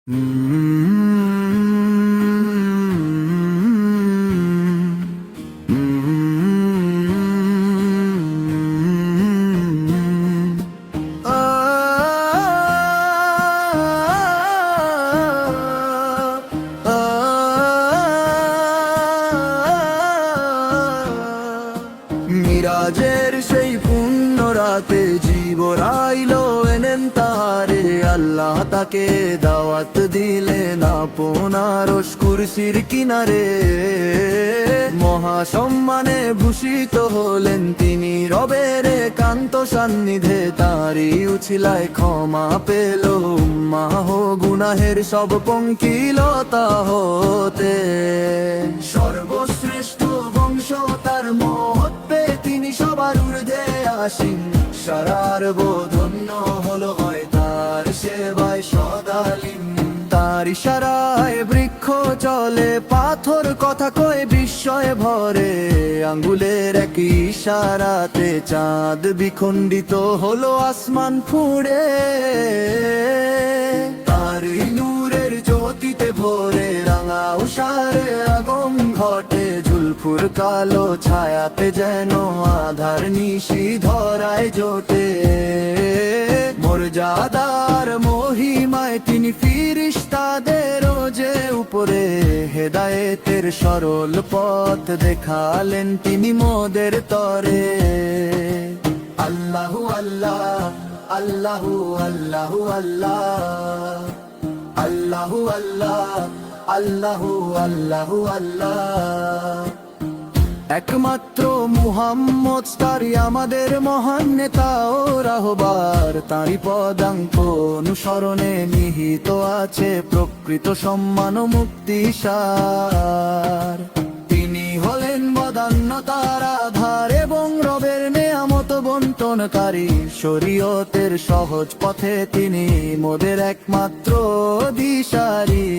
মিরাজের সেই পুণ্য রাতে জীবরাইল এনেন তারে, আল্লাহ তাকে দাওয়াত দিলেন আপনার কুরসির কিনারে। মহাসম্মানে ভূষিত হলেন তিনি রবের একান্ত সান্নিধ্যে, তারই উছিলায় ক্ষমা পেল উম্মাহ গুনাহের সব পঙ্কিলতা হতে। সর্বশ্রেষ্ঠ বংশ তার মহৎ পে তিনি সবার ঊর্ধ্বে আসীন, সারার ধন্য হলো হয় তার সেবায় সদালীন। তার ইশারায় বৃক্ষ চলে, পাথর কথা কয়ে বিস্ময়ে ভরে, আঙ্গুলের এক ইশারাতে চাঁদ বিখণ্ডিত হলো আসমান ফুঁড়ে। তার নূরের জ্যোতিতে ভরে রাঙা উষারে আগম ঘটে, জুলফুর কালো ছায়াতে যেন আধার নিশি ধরায় জোটে। মর্যাদার মহিমায় তিনি ফিরিস্তাদের যে উপরে, হেদায়েতের সরল পথ দেখালেন তিনি মোদের তরে। আল্লাহু আল্লাহ আল্লাহু আল্লাহু আল্লাহ, আল্লাহু আল্লাহ আল্লাহু আল্লাহু আল্লাহ। একমাত্র মুহাম্মদ তারই আমাদের মহান নেতা ও রাহবার, তাঁরই পদাঙ্ক অনুসরণে নিহিত আছে প্রকৃত সম্মান ও মুক্তিসার। তিনি হলেন বদান্যতার আধার এবং রবের নেয়ামত বন্টনকারী, শরীয়তের সহজ পথে তিনি মোদের একমাত্র দিশারি।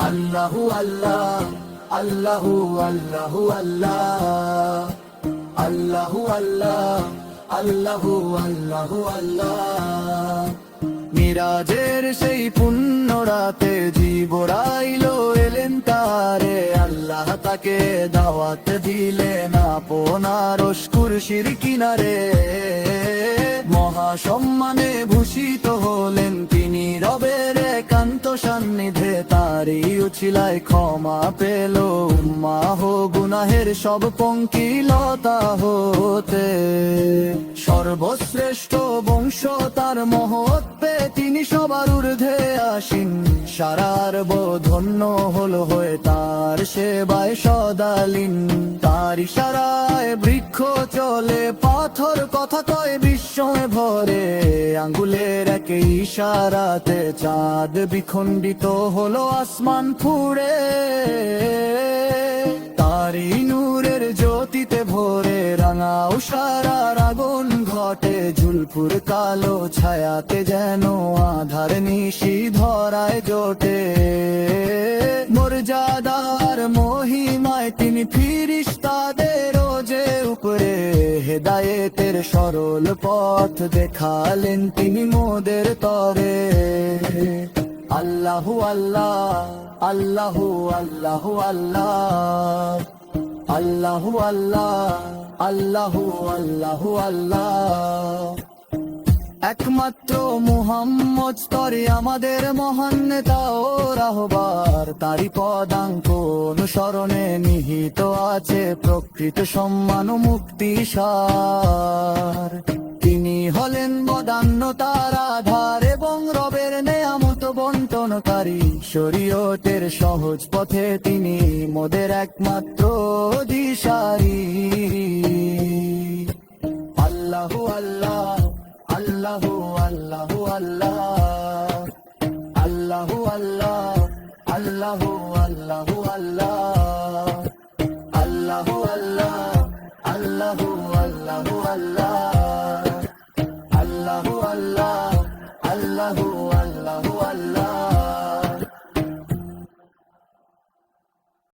আল্লাহু আল্লাহ আল্লাহু আল্লাহু আল্লাহ, আল্লাহু আল্লাহ আল্লাহু আল্লাহু আল্লাহ। মিরাজের সেই পুণ্য রাতে জিবরাইল এলেন তারে, আল্লাহ তাকে দাওয়াত দিলেন আপনার কুরসির কিনারে। মহাসম্মানে ভূষিত হলেন তিনি রবের একান্ত সান্নিধ্যে, তারই উছিলায় ক্ষমা পেল উম্মাহ গুনাহের সব পঙ্কিলতা হতে। সর্বশ্রেষ্ঠ বংশ তার মহৎ পে তিনি সবার ঊর্ধ্বে আসীন, সারার ধন্য হলো হয়ে তার সেবায় সদালীন। তার ইশারায় বৃক্ষ চলে, পাথর কথা কয় বিস্ময়ে ভরে, আঙ্গুলের এক ইশারাতে চাঁদ বিখণ্ডিত হলো আসমান ফুঁড়ে। তারই নূরের জ্যোতিতে ভরে রাঙা উষারার আগুন ঘটে, জুলফুর কালো ছায়াতে যেন আধার নিশি ধরায় জোটে। মর্যাদার মহিমায় তিনি ফিরিস্তাদের যে উপরে, হেদায়েতের সরল পথ দেখালেন তিনি মোদের তরে। আল্লাহু আল্লাহ আল্লাহু আল্লাহু আল্লাহ, আল্লাহু আল্লাহ আল্লাহু আল্লাহু আল্লাহ। একমাত্র মুহাম্মদ তরে আমাদের মহান নেতা ও রাহবার, তারই পদাঙ্ক অনুসরণে নিহিত আছে প্রকৃত সম্মান ও মুক্তিসার। তিনি হলেন বদান্যতার আধার এবং রবের নেয়ামত বন্টনকারী, শরীয়তের সহজ পথে তিনি মোদের একমাত্র দিশারি। আল্লাহু আল্লাহ আল্লাহু আল্লাহু আল্লাহ, আল্লাহু আল্লাহ আল্লাহু আল্লাহু আল্লাহ, আল্লাহু আল্লাহ আল্লাহু আল্লাহু আল্লাহ।